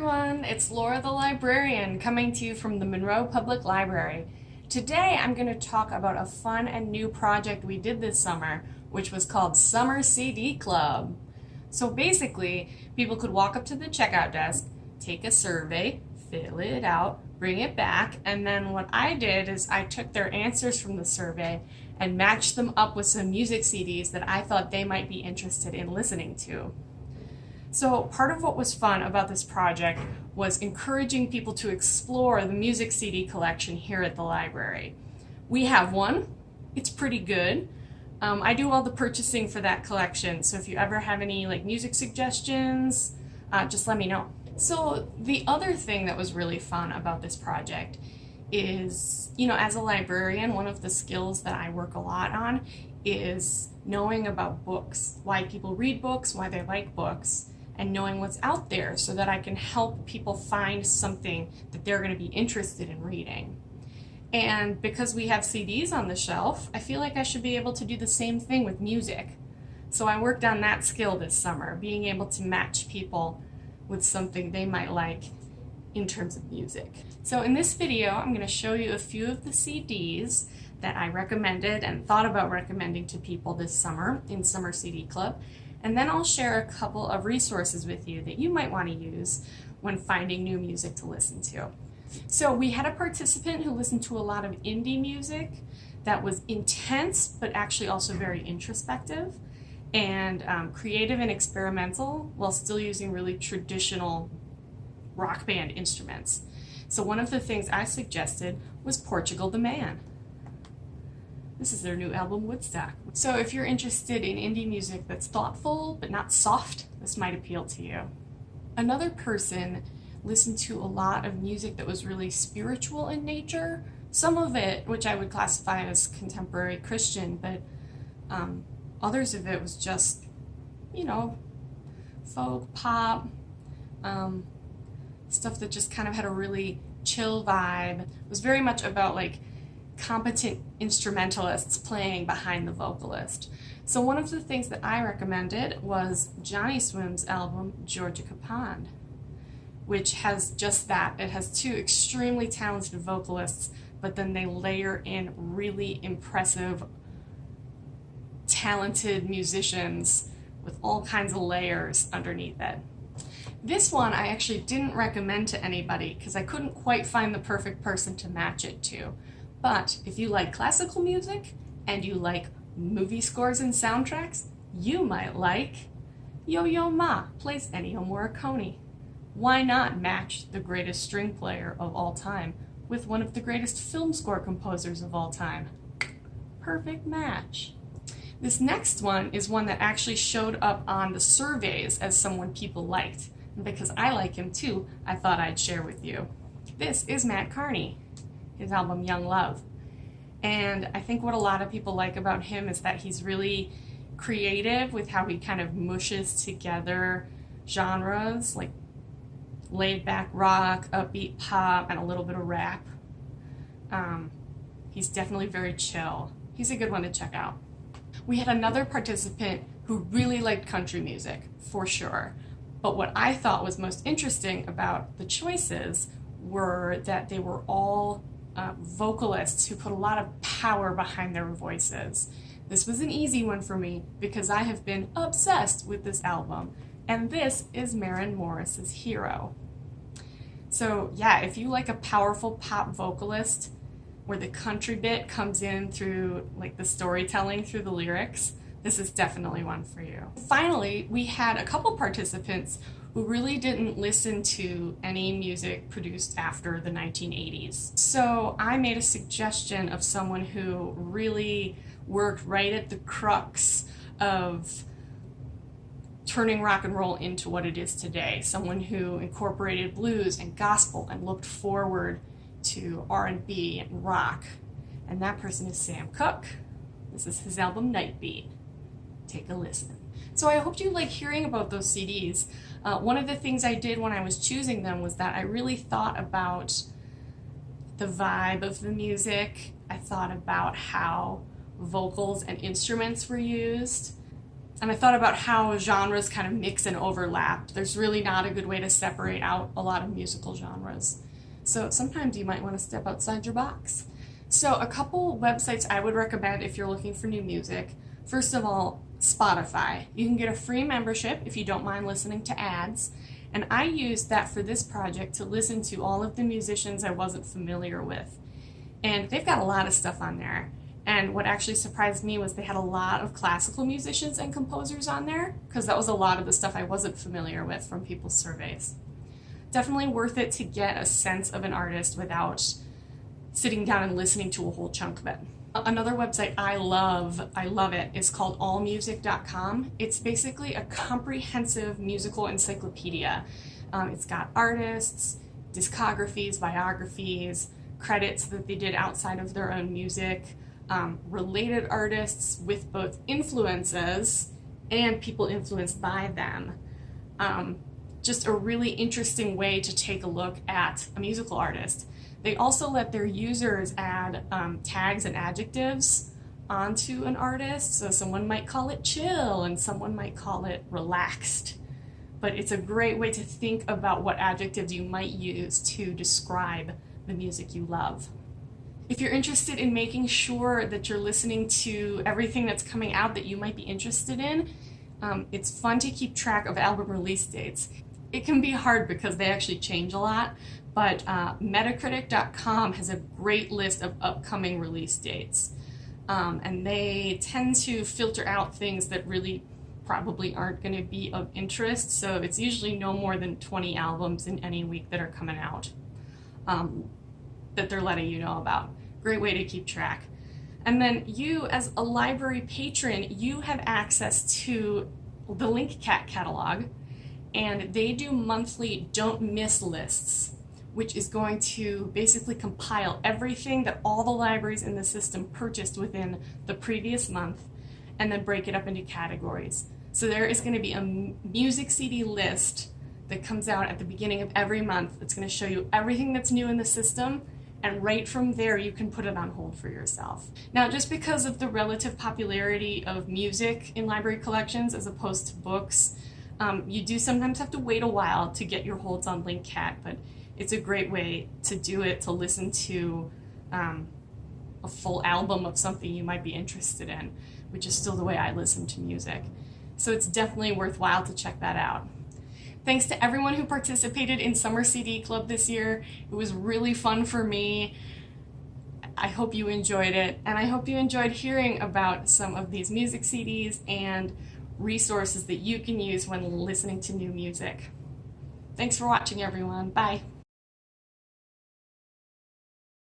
everyone, it's Laura the librarian coming to you from the Monroe Public Library. Today I'm going to talk about a fun and new project we did this summer, which was called Summer CD Club. So basically, people could walk up to the checkout desk, take a survey, fill it out, bring it back, and then what I did is I took their answers from the survey and matched them up with some music CDs that I thought they might be interested in listening to. So part of what was fun about this project was encouraging people to explore the music CD collection here at the library. We have one. It's pretty good. I do all the purchasing for that collection, so if you ever have any music suggestions, just let me know. So the other thing that was really fun about this project is, as a librarian, one of the skills that I work a lot on is knowing about books, why people read books, why they like books, and knowing what's out there so that I can help people find something that they're going to be interested in reading. And because we have CDs on the shelf, I feel like I should be able to do the same thing with music. So I worked on that skill this summer, being able to match people with something they might like in terms of music. So in this video, I'm going to show you a few of the CDs that I recommended and thought about recommending to people this summer in Summer CD Club. And then I'll share a couple of resources with you that you might want to use when finding new music to listen to. So we had a participant who listened to a lot of indie music that was intense, but actually also very introspective and creative and experimental while still using really traditional rock band instruments. So one of the things I suggested was Portugal the Man. This is their new album, Woodstock. So if you're interested in indie music that's thoughtful but not soft, this might appeal to you. Another person listened to a lot of music that was really spiritual in nature. Some of it, which I would classify as contemporary Christian, but others of it was just, folk, pop, stuff that just kind of had a really chill vibe. It was very much about competent instrumentalists playing behind the vocalist. So one of the things that I recommended was Johnny Swim's album, Georgia Capone, which has just that. It has two extremely talented vocalists, but then they layer in really impressive, talented musicians with all kinds of layers underneath it. This one I actually didn't recommend to anybody because I couldn't quite find the perfect person to match it to. But if you like classical music and you like movie scores and soundtracks, you might like Yo-Yo Ma plays Ennio Morricone. Why not match the greatest string player of all time with one of the greatest film score composers of all time? Perfect match. This next one is one that actually showed up on the surveys as someone people liked. And because I like him too, I thought I'd share with you. This is Matt Carney, his album Young Love. And I think what a lot of people like about him is that he's really creative with how he kind of mushes together genres like laid back rock, upbeat pop, and a little bit of rap. He's definitely very chill. He's a good one to check out. We had another participant who really liked country music, for sure. But what I thought was most interesting about the choices were that they were all vocalists who put a lot of power behind their voices. This was an easy one for me because I have been obsessed with this album, and this is Maren Morris's Hero. So yeah, if you like a powerful pop vocalist where the country bit comes in through the storytelling through the lyrics, this is definitely one for you. Finally, we had a couple participants who really didn't listen to any music produced after the 1980s. So I made a suggestion of someone who really worked right at the crux of turning rock and roll into what it is today. Someone who incorporated blues and gospel and looked forward to R&B and rock. And that person is Sam Cooke. This is his album Night Beat. Take a listen. So I hoped you like hearing about those CDs. One of the things I did when I was choosing them was that I really thought about the vibe of the music. I thought about how vocals and instruments were used. And I thought about how genres kind of mix and overlap. There's really not a good way to separate out a lot of musical genres. So sometimes you might want to step outside your box. So a couple websites I would recommend if you're looking for new music. First of all, Spotify. You can get a free membership if you don't mind listening to ads. And I used that for this project to listen to all of the musicians I wasn't familiar with. And they've got a lot of stuff on there. And what actually surprised me was they had a lot of classical musicians and composers on there, because that was a lot of the stuff I wasn't familiar with from people's surveys. Definitely worth it to get a sense of an artist without sitting down and listening to a whole chunk of it. Another website I love it, is called allmusic.com. It's basically a comprehensive musical encyclopedia. It's got artists, discographies, biographies, credits that they did outside of their own music, related artists with both influences and people influenced by them. Just a really interesting way to take a look at a musical artist. They also let their users add tags and adjectives onto an artist. So someone might call it chill and someone might call it relaxed. But it's a great way to think about what adjectives you might use to describe the music you love. If you're interested in making sure that you're listening to everything that's coming out that you might be interested in, it's fun to keep track of album release dates. It can be hard because they actually change a lot, but Metacritic.com has a great list of upcoming release dates. And they tend to filter out things that really probably aren't going to be of interest, so it's usually no more than 20 albums in any week that are coming out that they're letting you know about. Great way to keep track. And then you, as a library patron, you have access to the Linkcat catalog, and they do monthly don't miss lists, which is going to basically compile everything that all the libraries in the system purchased within the previous month and then break it up into categories. So there is going to be a music CD list that comes out at the beginning of every month that's going to show you everything that's new in the system, and right from there you can put it on hold for yourself. Now, just because of the relative popularity of music in library collections as opposed to books, you do sometimes have to wait a while to get your holds on Linkcat, but it's a great way to do it, to listen to a full album of something you might be interested in, which is still the way I listen to music. So it's definitely worthwhile to check that out. Thanks to everyone who participated in Summer CD Club this year. It was really fun for me. I hope you enjoyed it, and I hope you enjoyed hearing about some of these music CDs and resources that you can use when listening to new music. Thanks for watching, everyone. Bye.